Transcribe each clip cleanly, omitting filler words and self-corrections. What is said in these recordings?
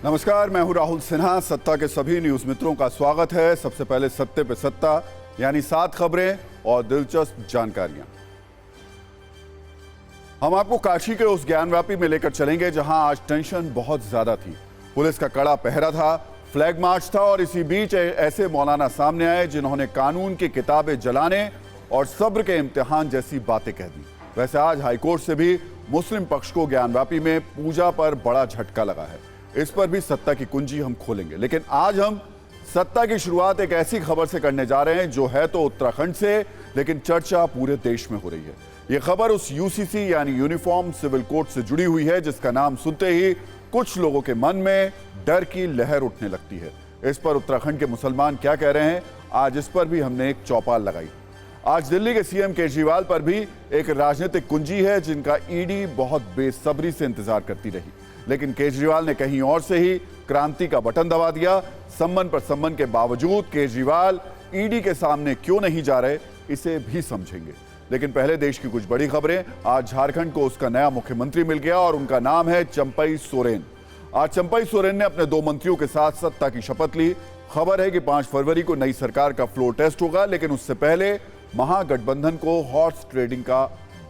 नमस्कार, मैं हूं राहुल सिन्हा। सत्ता के सभी न्यूज मित्रों का स्वागत है। सबसे पहले सत्ते पे सत्ता, यानी 7 खबरें और दिलचस्प जानकारियां। हम आपको काशी के उस ज्ञानव्यापी में लेकर चलेंगे जहां आज टेंशन बहुत ज्यादा थी। पुलिस का कड़ा पहरा था, फ्लैग मार्च था और इसी बीच ऐसे मौलाना सामने आए जिन्होंने कानून की किताबें जलाने और सब्र के इम्तिहान जैसी बातें कह दी। वैसे आज हाईकोर्ट से भी मुस्लिम पक्ष को ज्ञानव्यापी में पूजा पर बड़ा झटका लगा है। इस पर भी सत्ता की कुंजी हम खोलेंगे, लेकिन आज हम सत्ता की शुरुआत एक ऐसी खबर से करने जा रहे हैं जो है तो उत्तराखंड से, लेकिन चर्चा पूरे देश में हो रही है। यह खबर उस यूसीसी यानी यूनिफॉर्म सिविल कोड से जुड़ी हुई है जिसका नाम सुनते ही कुछ लोगों के मन में डर की लहर उठने लगती है। इस पर उत्तराखंड के मुसलमान क्या कह रहे हैं, आज इस पर भी हमने एक चौपाल लगाई। आज दिल्ली के सीएम केजरीवाल पर भी एक राजनीतिक कुंजी है जिनका ईडी बहुत बेसब्री से इंतजार करती रही, लेकिन केजरीवाल ने कहीं और से ही क्रांति का बटन दबा दिया। सम्मन पर सम्मन के बावजूद केजरीवाल ईडी के सामने क्यों नहीं जा रहे, इसे भी समझेंगे। लेकिन पहले देश की कुछ बड़ी खबरें। आज झारखंड को उसका नया मुख्यमंत्री मिल गया और उनका नाम है चंपई सोरेन। आज चंपई सोरेन ने अपने 2 मंत्रियों के साथ सत्ता की शपथ ली। खबर है कि 5 फरवरी को नई सरकार का फ्लोर टेस्ट होगा, लेकिन उससे पहले महागठबंधन को हॉर्स ट्रेडिंग का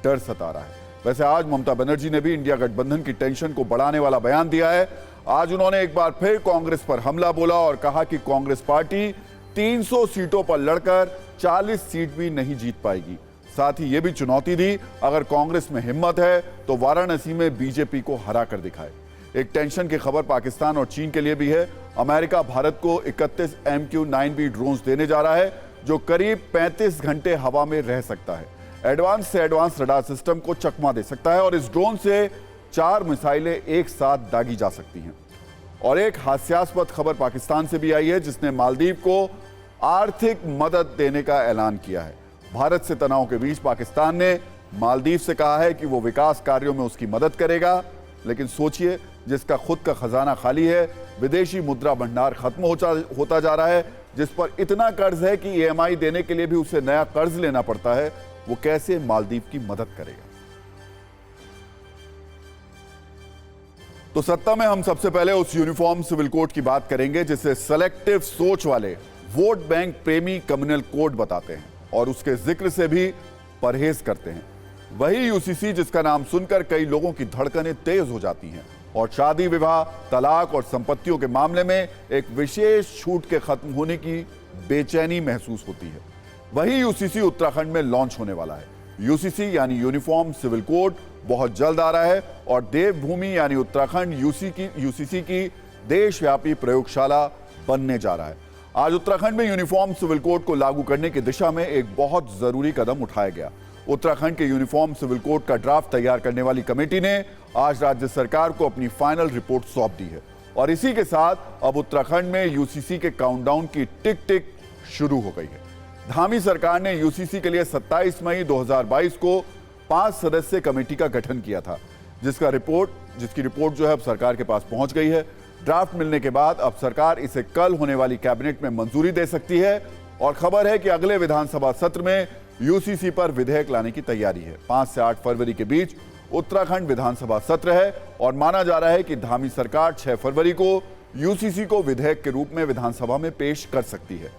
डर सता रहा है। वैसे आज ममता बनर्जी ने भी इंडिया गठबंधन की टेंशन को बढ़ाने वाला बयान दिया है। आज उन्होंने एक बार फिर कांग्रेस पर हमला बोला और कहा कि कांग्रेस पार्टी 300 सीटों पर लड़कर 40 सीट भी नहीं जीत पाएगी। साथ ही यह भी चुनौती दी, अगर कांग्रेस में हिम्मत है तो वाराणसी में बीजेपी को हरा कर दिखाए। एक टेंशन की खबर पाकिस्तान और चीन के लिए भी है। अमेरिका भारत को 31 MQ-9B ड्रोन्स देने जा रहा है जो करीब 35 घंटे हवा में रह सकता है। एडवांस से एडवांस रडार सिस्टम को चकमा दे सकता है और इस ड्रोन से 4 मिसाइलें एक साथ दागी जा सकती हैं। और एक हास्यास्पद खबर पाकिस्तान से भी आई है जिसने मालदीव को आर्थिक मदद देने का ऐलान किया है। भारत से तनाव के बीच पाकिस्तान ने मालदीव से कहा है कि वो विकास कार्यों में उसकी मदद करेगा, लेकिन सोचिए, जिसका खुद का खजाना खाली है, विदेशी मुद्रा भंडार खत्म होता जा रहा है, जिस पर इतना कर्ज है कि EMI देने के लिए भी उसे नया कर्ज लेना पड़ता है, वो कैसे मालदीव की मदद करेगा। तो सत्ता में हम सबसे पहले उस यूनिफॉर्म सिविल कोड की बात करेंगे जिसे सेलेक्टिव सोच वाले वोट बैंक प्रेमी कम्युनल कोड बताते हैं और उसके जिक्र से भी परहेज करते हैं। वही यूसीसी जिसका नाम सुनकर कई लोगों की धड़कनें तेज हो जाती हैं और शादी विवाह, तलाक और संपत्तियों के मामले में एक विशेष छूट के खत्म होने की बेचैनी महसूस होती है। वही यूसीसी उत्तराखंड में लॉन्च होने वाला है। यूसीसी यानी यूनिफॉर्म सिविल कोड बहुत जल्द आ रहा है और देवभूमि यानी उत्तराखंड यूसीसी की देशव्यापी प्रयोगशाला बनने जा रहा है। आज उत्तराखंड में यूनिफॉर्म सिविल कोड को लागू करने की दिशा में एक बहुत जरूरी कदम उठाया गया। उत्तराखंड के यूनिफॉर्म सिविल कोड का ड्राफ्ट तैयार करने वाली कमेटी ने आज राज्य सरकार को अपनी फाइनल रिपोर्ट सौंप दी है और इसी के साथ अब उत्तराखंड में यूसीसी के काउंटडाउन की टिक टिक शुरू हो गई है। धामी सरकार ने यूसीसी के लिए 27 मई 2022 को 5 सदस्यीय कमेटी का गठन किया था, जिसकी रिपोर्ट जो है अब सरकार के पास पहुंच गई है। ड्राफ्ट मिलने के बाद अब सरकार इसे कल होने वाली कैबिनेट में मंजूरी दे सकती है और खबर है कि अगले विधानसभा सत्र में यूसीसी पर विधेयक लाने की तैयारी है। 5 से 8 फरवरी के बीच उत्तराखंड विधानसभा सत्र है और माना जा रहा है कि धामी सरकार 6 फरवरी को यूसीसी को विधेयक के रूप में विधानसभा में पेश कर सकती है।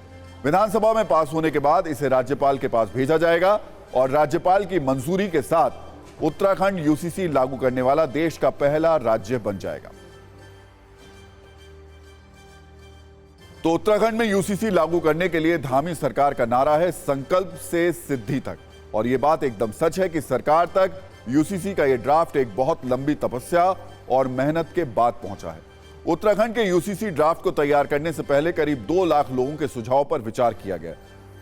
विधानसभा में पास होने के बाद इसे राज्यपाल के पास भेजा जाएगा और राज्यपाल की मंजूरी के साथ उत्तराखंड यूसीसी लागू करने वाला देश का पहला राज्य बन जाएगा। तो उत्तराखंड में यूसीसी लागू करने के लिए धामी सरकार का नारा है संकल्प से सिद्धि तक, और यह बात एकदम सच है कि सरकार तक यूसीसी का यह ड्राफ्ट एक बहुत लंबी तपस्या और मेहनत के बाद पहुंचा है। उत्तराखंड के यूसीसी ड्राफ्ट को तैयार करने से पहले करीब 2 लाख लोगों के सुझाव पर विचार किया गया।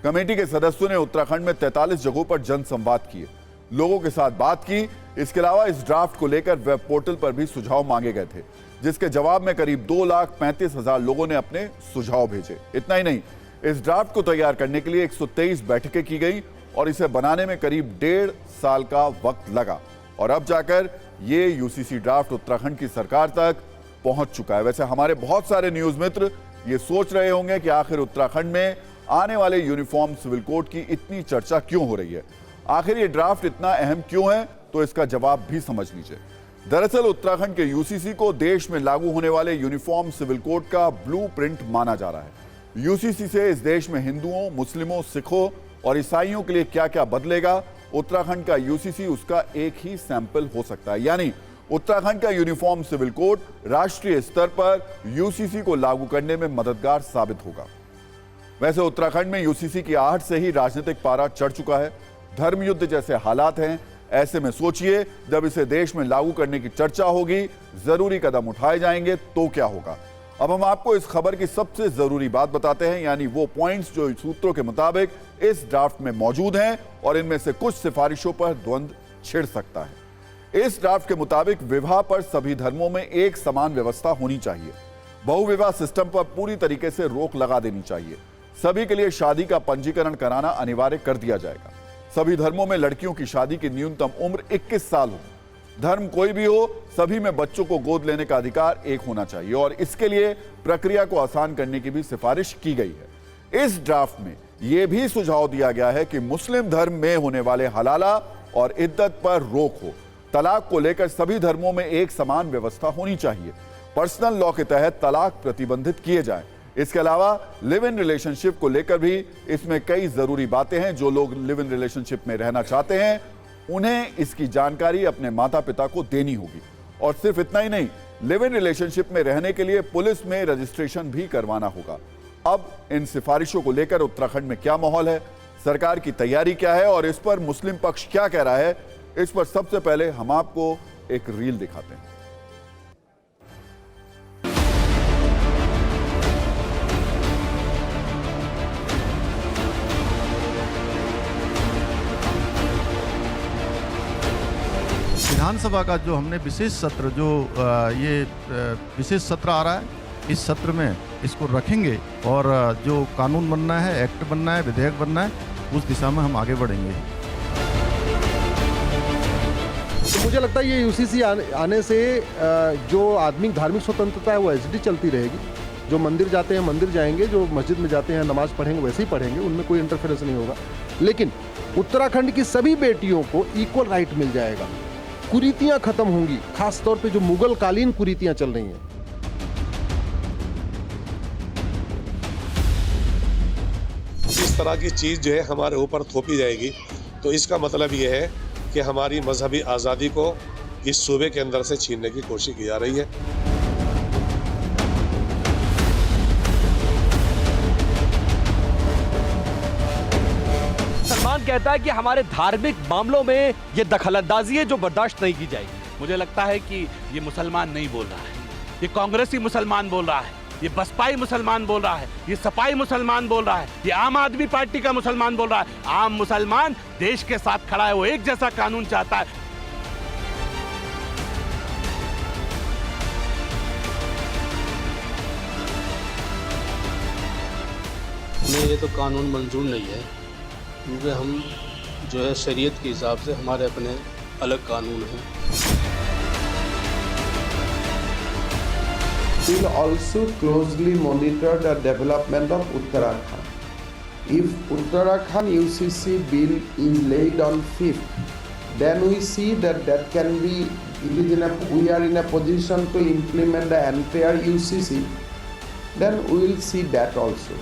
कमेटी के सदस्यों ने उत्तराखंड में 43 जगहों पर जनसंवाद किए, लोगों के साथ बात की। इसके अलावा इस ड्राफ्ट को लेकर वेब पोर्टल पर भी सुझाव मांगे गए थे, जिसके जवाब में करीब 2,35,000 लोगों ने अपने सुझाव भेजे। इतना ही नहीं, इस ड्राफ्ट को तैयार करने के लिए 123 बैठकें की गई और इसे बनाने में करीब 1.5 साल का वक्त लगा और अब जाकर ये यूसीसी ड्राफ्ट उत्तराखंड की सरकार तक पहुंच चुका है। वैसे हमारे बहुत सारे न्यूज मित्र ये सोच रहे होंगे कि आखिर उत्तराखंड में आने वाले यूनिफॉर्म सिविल कोड की इतनी चर्चा क्यों हो रही है, आखिर ये ड्राफ्ट इतना अहम क्यों है, तो इसका जवाब भी समझ लीजिए। दरअसल उत्तराखंड के यूसीसी को देश में लागू होने वाले यूनिफॉर्म सिविल कोड का ब्लूप्रिंट माना जा रहा है। यूसीसी से इस देश में हिंदुओं, मुस्लिमों, सिखों और ईसाइयों के लिए क्या क्या बदलेगा, उत्तराखंड का यूसीसी उसका एक ही सैंपल हो सकता है। यानी उत्तराखंड का यूनिफॉर्म सिविल कोड राष्ट्रीय स्तर पर यूसीसी को लागू करने में मददगार साबित होगा। वैसे उत्तराखंड में यूसीसी की आहट से ही राजनीतिक पारा चढ़ चुका है। धर्मयुद्ध जैसे हालात हैं। ऐसे में सोचिए, जब इसे देश में लागू करने की चर्चा होगी, जरूरी कदम उठाए जाएंगे तो क्या होगा। अब हम आपको इस खबर की सबसे जरूरी बात बताते हैं, यानी वो पॉइंट्स जो सूत्रों के मुताबिक इस ड्राफ्ट में मौजूद हैं और इनमें से कुछ सिफारिशों पर द्वंद्व छिड़ सकता है। इस ड्राफ्ट के मुताबिक विवाह पर सभी धर्मों में एक समान व्यवस्था होनी चाहिए। बहुविवाह सिस्टम पर पूरी तरीके से रोक लगा देनी चाहिए। सभी के लिए शादी का पंजीकरण कराना अनिवार्य कर दिया जाएगा। सभी धर्मों में लड़कियों की शादी की न्यूनतम उम्र 21 साल हो। धर्म कोई भी हो, सभी में बच्चों को गोद लेने का अधिकार एक होना चाहिए और इसके लिए प्रक्रिया को आसान करने की भी सिफारिश की गई है। इस ड्राफ्ट में यह भी सुझाव दिया गया है कि मुस्लिम धर्म में होने वाले हलाला और इद्दत पर रोक हो। तलाक को लेकर सभी धर्मों में एक समान व्यवस्था होनी चाहिए। पर्सनल लॉ के तहत तलाक प्रतिबंधित किए जाए। इसके अलावा लिव इन रिलेशनशिप को लेकर भी इसमें कई जरूरी बातें हैं। जो लोग लिव इन रिलेशनशिप में रहना चाहते हैं, उन्हें इसकी जानकारी अपने माता पिता को देनी होगी। और सिर्फ इतना ही नहीं, लिव इन रिलेशनशिप में रहने के लिए पुलिस में रजिस्ट्रेशन भी करवाना होगा। अब इन सिफारिशों को लेकर उत्तराखंड में क्या माहौल है, सरकार की तैयारी क्या है और इस पर मुस्लिम पक्ष क्या कह रहा है, इस पर सबसे पहले हम आपको एक रील दिखाते हैं। विधानसभा का जो हमने विशेष सत्र विशेष सत्र आ रहा है, इस सत्र में इसको रखेंगे और जो कानून बनना है, एक्ट बनना है, विधेयक बनना है, उस दिशा में हम आगे बढ़ेंगे। तो मुझे लगता है ये यूसीसी आने से जो आदमी धार्मिक स्वतंत्रता है वो एसडी चलती रहेगी। जो मंदिर जाते हैं मंदिर जाएंगे, जो मस्जिद में जाते हैं नमाज पढ़ेंगे वैसे ही पढ़ेंगे, उनमें कोई इंटरफेरेंस नहीं होगा। लेकिन उत्तराखंड की सभी बेटियों को इक्वल राइट मिल जाएगा। कुरीतियां खत्म होंगी, खास तौर पे जो मुगल कालीन कुरीतियां चल रही हैं। इस तरह की चीज जो है हमारे ऊपर थोपी जाएगी, तो इसका मतलब ये है कि हमारी मजहबी आज़ादी को इस सूबे के अंदर से छीनने की कोशिश की जा रही है। सलमान कहता है कि हमारे धार्मिक मामलों में ये दखलंदाजी है जो बर्दाश्त नहीं की जाएगी। मुझे लगता है कि ये मुसलमान नहीं बोल रहा है, ये कांग्रेसी मुसलमान बोल रहा है, ये बसपाई मुसलमान बोल रहा है, ये सपाई मुसलमान बोल रहा है, ये आम आदमी पार्टी का मुसलमान बोल रहा है। आम मुसलमान देश के साथ खड़ा है, वो एक जैसा कानून चाहता है। हमें ये तो कानून मंजूर नहीं है, क्योंकि हम जो है शरीयत के हिसाब से हमारे अपने अलग कानून हैं। Will also closely monitor the development of Uttarakhand. If Uttarakhand UCC bill is laid on 5th, then we see that can be, we are in a position to implement the entire UCC, then we will see that also.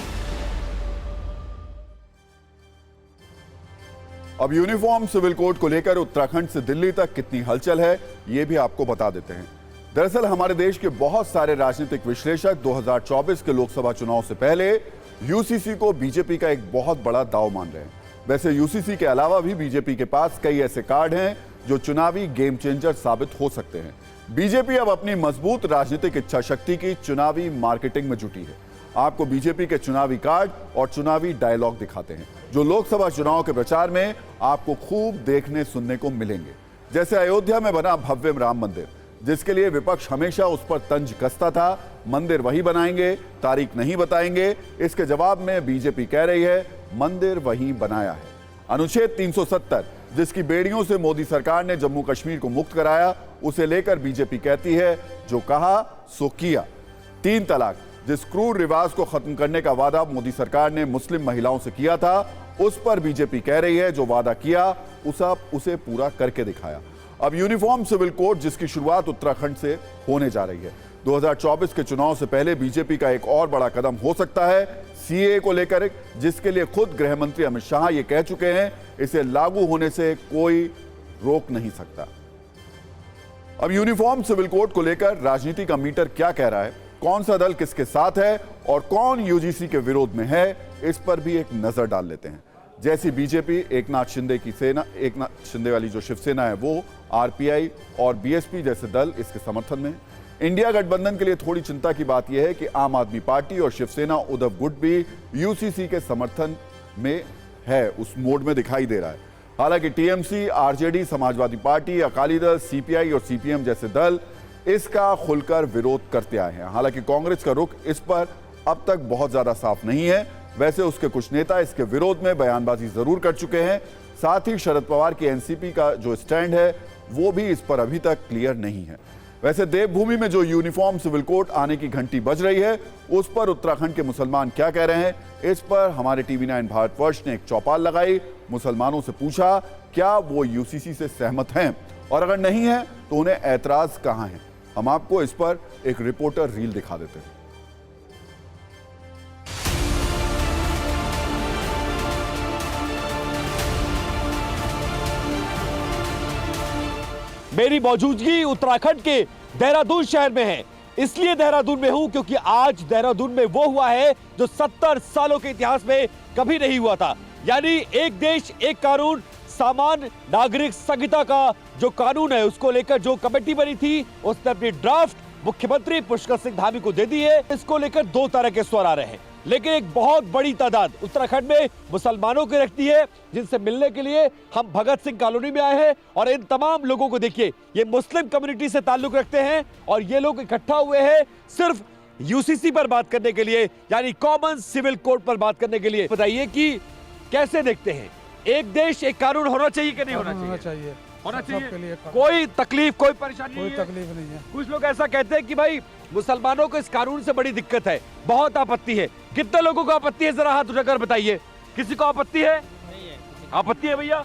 अब uniform civil code को लेकर उत्तराखंड से दिल्ली तक कितनी हलचल है, ये भी आपको बता देते हैं। दरअसल हमारे देश के बहुत सारे राजनीतिक विश्लेषक 2024 के लोकसभा चुनाव से पहले यूसीसी को बीजेपी का एक बहुत बड़ा दांव मान रहे हैं। वैसे यूसीसी के अलावा भी बीजेपी के पास कई ऐसे कार्ड हैं जो चुनावी गेम चेंजर साबित हो सकते हैं। बीजेपी अब अपनी मजबूत राजनीतिक इच्छा शक्ति की चुनावी मार्केटिंग में जुटी है। आपको बीजेपी के चुनावी कार्ड और चुनावी डायलॉग दिखाते हैं जो लोकसभा चुनाव के प्रचार में आपको खूब देखने सुनने को मिलेंगे। जैसे अयोध्या में बना भव्य राम मंदिर, जिसके लिए विपक्ष हमेशा उस पर तंज कसता था, मंदिर वही बनाएंगे, तारीख नहीं बताएंगे। इसके जवाब में बीजेपी कह रही है मंदिर वही बनाया है। अनुच्छेद 370, जिसकी बेड़ियों से मोदी सरकार ने जम्मू कश्मीर को मुक्त कराया, उसे लेकर बीजेपी कहती है जो कहा सो किया। 3 तलाक, जिस क्रूर रिवाज को खत्म करने का वादा मोदी सरकार ने मुस्लिम महिलाओं से किया था, उस पर बीजेपी कह रही है जो वादा किया उसे पूरा करके दिखाया। अब यूनिफॉर्म सिविल कोड जिसकी शुरुआत उत्तराखंड से होने जा रही है। 2024 के चुनाव से पहले बीजेपी का एक और बड़ा कदम हो सकता है सीए को लेकर, जिसके लिए खुद गृह मंत्री अमित शाह ये कह चुके हैं इसे लागू होने से कोई रोक नहीं सकता। अब यूनिफॉर्म सिविल कोड को लेकर राजनीति का मीटर क्या कह रहा है, कौन सा दल किसके साथ है और कौन यूजीसी के विरोध में है, इस पर भी एक नजर डाल लेते हैं। जैसी बीजेपी एकनाथ शिंदे की सेना, एकनाथ शिंदे वाली जो शिवसेना है वो, आरपीआई और बीएसपी जैसे दल इसके समर्थन में। इंडिया गठबंधन के लिए थोड़ी चिंता की बात यह है कि आम आदमी पार्टी और शिवसेना उद्धव गुट भी यूसीसी के समर्थन में है, उस मोड में दिखाई दे रहा है। हालांकि TMC, RJD, Samajwadi party, Akali Dal, CPI और सीपीएम जैसे दल इसका खुलकर विरोध करते आए हैं। हालांकि कांग्रेस का रुख इस पर अब तक बहुत ज्यादा साफ नहीं है। वैसे उसके कुछ नेता इसके विरोध में बयानबाजी जरूर कर चुके हैं। साथ ही शरद पवार की एनसीपी का जो स्टैंड है वो भी इस पर अभी तक क्लियर नहीं है। वैसे देवभूमि में जो यूनिफॉर्म सिविल कोड आने की घंटी बज रही है उस पर उत्तराखंड के मुसलमान क्या कह रहे हैं, इस पर हमारे टीवी 9 भारतवर्ष ने एक चौपाल लगाई। मुसलमानों से पूछा क्या वो यूसीसी से सहमत हैं और अगर नहीं है तो उन्हें ऐतराज कहां है। हम आपको इस पर एक रिपोर्टर रील दिखा देते हैं। मेरी मौजूदगी उत्तराखंड के देहरादून शहर में है। इसलिए देहरादून में हूं क्योंकि आज देहरादून में वो हुआ है जो 70 सालों के इतिहास में कभी नहीं हुआ था। यानी एक देश एक कानून, सामान्य नागरिक संहिता का जो कानून है उसको लेकर जो कमेटी बनी थी उसने अपनी ड्राफ्ट मुख्यमंत्री पुष्कर सिंह धामी को दे दी है। इसको लेकर दो तरह के स्वर आ रहे हैं, लेकिन एक बहुत बड़ी तादाद उत्तराखंड में मुसलमानों की रखती है जिनसे मिलने के लिए हम भगत सिंह कॉलोनी में आए हैं। और इन तमाम लोगों को देखिए, ये मुस्लिम कम्युनिटी से ताल्लुक रखते हैं और ये लोग इकट्ठा हुए हैं सिर्फ यूसीसी पर बात करने के लिए, यानी कॉमन सिविल कोड पर बात करने के लिए। बताइए कि कैसे देखते हैं, एक देश एक कानून होना चाहिए कि नहीं होना चाहिए? होना चाहिए। कोई तकलीफ, कोई परेशानी, कोई तकलीफ नहीं है। कुछ लोग ऐसा कहते हैं कि भाई मुसलमानों को इस कानून से बड़ी दिक्कत है, बहुत आपत्ति है। कितने लोगों को आपत्ति है, जरा हाथ उठाकर बताइए। किसी को आपत्ति है? आपत्ति है भैया,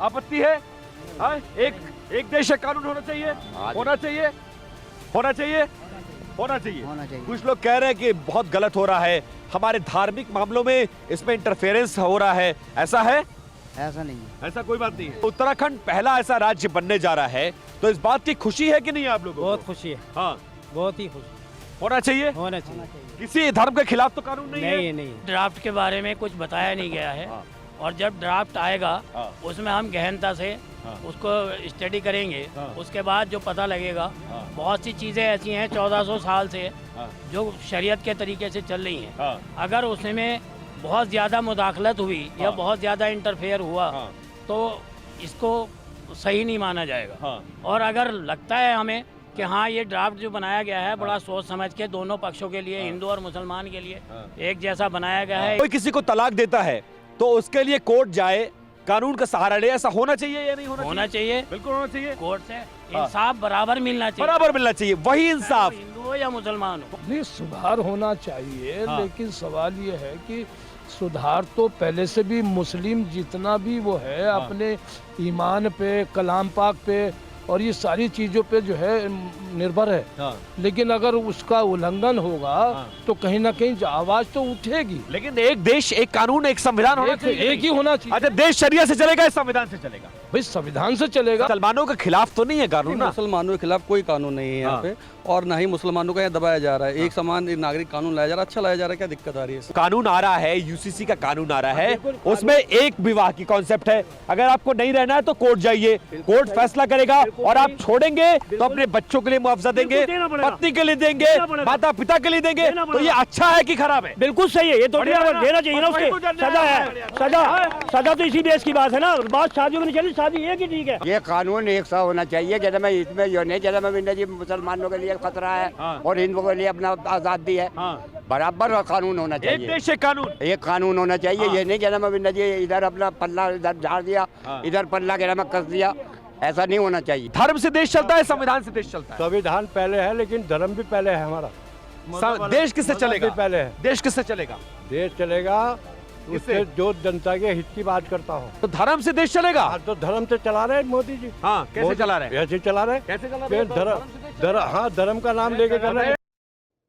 आपत्ति है? एक देश एक कानून होना चाहिए, होना चाहिए, होना चाहिए, होना चाहिए। कुछ लोग कह रहे हैं कि बहुत गलत हो रहा है, हमारे धार्मिक मामलों में इसमें इंटरफेरेंस हो रहा है। ऐसा है? ऐसा नहीं है, ऐसा कोई बात नहीं है। उत्तराखंड पहला ऐसा राज्य बनने जा रहा है, तो इस बात की खुशी है कि नहीं आप लोगों को? बहुत खुशी है। हाँ, बहुत ही खुशी। होना चाहिए, होना चाहिए। किसी धर्म के खिलाफ तो कानून नहीं है। नहीं, ड्राफ्ट के बारे में कुछ बताया नहीं गया है। और जब ड्राफ्ट आएगा उसमें हम गहनता से उसको स्टडी करेंगे। उसके बाद जो पता लगेगा, बहुत सी चीज़ें ऐसी हैं 1400 साल से जो शरीयत के तरीके से चल रही हैं। अगर उसमें बहुत ज़्यादा मुदाखलत हुई या बहुत ज़्यादा इंटरफेयर हुआ तो इसको सही नहीं माना जाएगा। और अगर लगता है हमें कि हाँ ये ड्राफ्ट जो बनाया गया है बड़ा सोच समझ के दोनों पक्षों के लिए, हिंदू और मुसलमान के लिए एक जैसा बनाया गया है। कोई किसी को तलाक देता है तो उसके लिए कोर्ट जाए, कानून का सहारा ले, ऐसा होना चाहिए या नहीं होना चाहिए? बिल्कुल होना चाहिए। कोर्ट से इंसाफ बराबर मिलना चाहिए, बराबर मिलना चाहिए, वही इंसाफ, हिंदू हो या मुसलमान हो। नहीं, सुधार होना चाहिए। लेकिन सवाल ये है कि सुधार तो पहले से भी मुस्लिम जितना भी वो है अपने ईमान पे, कलाम पाक पे और ये सारी चीज़ों पे जो है निर्भर है। लेकिन अगर उसका उल्लंघन होगा तो कहीं ना कहीं आवाज तो उठेगी। लेकिन एक देश एक कानून एक संविधान होना चाहिए, एक ही होना चाहिए। अच्छा, देश शरिया से चलेगा या संविधान से चलेगा? भाई संविधान से चलेगा। मुसलमानों के खिलाफ तो नहीं है कानून ना? मुसलमानों के खिलाफ कोई कानून नहीं है यहाँ पे, और ना ही मुसलमानों का यहाँ दबाया जा रहा है। एक समान नागरिक कानून लाया जा रहा है, अच्छा लाया जा रहा है। क्या दिक्कत आ रही है? कानून आ रहा है, यूसीसी का कानून आ रहा है, उसमें एक विवाह की कॉन्सेप्ट है। अगर आपको नहीं रहना है तो कोर्ट जाइए, कोर्ट फैसला करेगा और आप छोड़ेंगे तो अपने बच्चों के लिए मुआवजा देंगे, पत्नी के लिए देंगे, माता पिता के लिए देंगे। तो ये अच्छा है कि खराब है? बिल्कुल सही है, ये तो देना चाहिए ना। उसके सजा है, सजा तो इसी देश की बात है ना। बात शादियों में नहीं चली, शादी एक ही ठीक है। ये कानून एक सा होना चाहिए। जैसे मैं इसमें जो नहीं, जैसे मैं मुसलमानों के लिए खतरा है और हिंदुओं के लिए अपना आजादी है, बराबर कानून होना चाहिए। एक देश एक कानून, एक कानून होना चाहिए। ये नहीं जैसे मैं जी इधर अपना पल्ला इधर झाड़ दिया, इधर पल्ला के मैं कस दिया, ऐसा नहीं होना चाहिए। धर्म से देश चलता है, संविधान से देश चलता है। संविधान पहले है लेकिन धर्म भी पहले है हमारा। देश किससे चलेगा? पहले है। देश किससे चलेगा? देश चलेगा उससे जो जनता के हित की बात करता हूँ। तो धर्म से देश चलेगा? तो धर्म से चला रहे मोदी जी। हाँ, कैसे चला रहे हैं? ऐसे चला रहे, कैसे चला रहे हैं? धर्म का नाम लेके कर रहे हैं।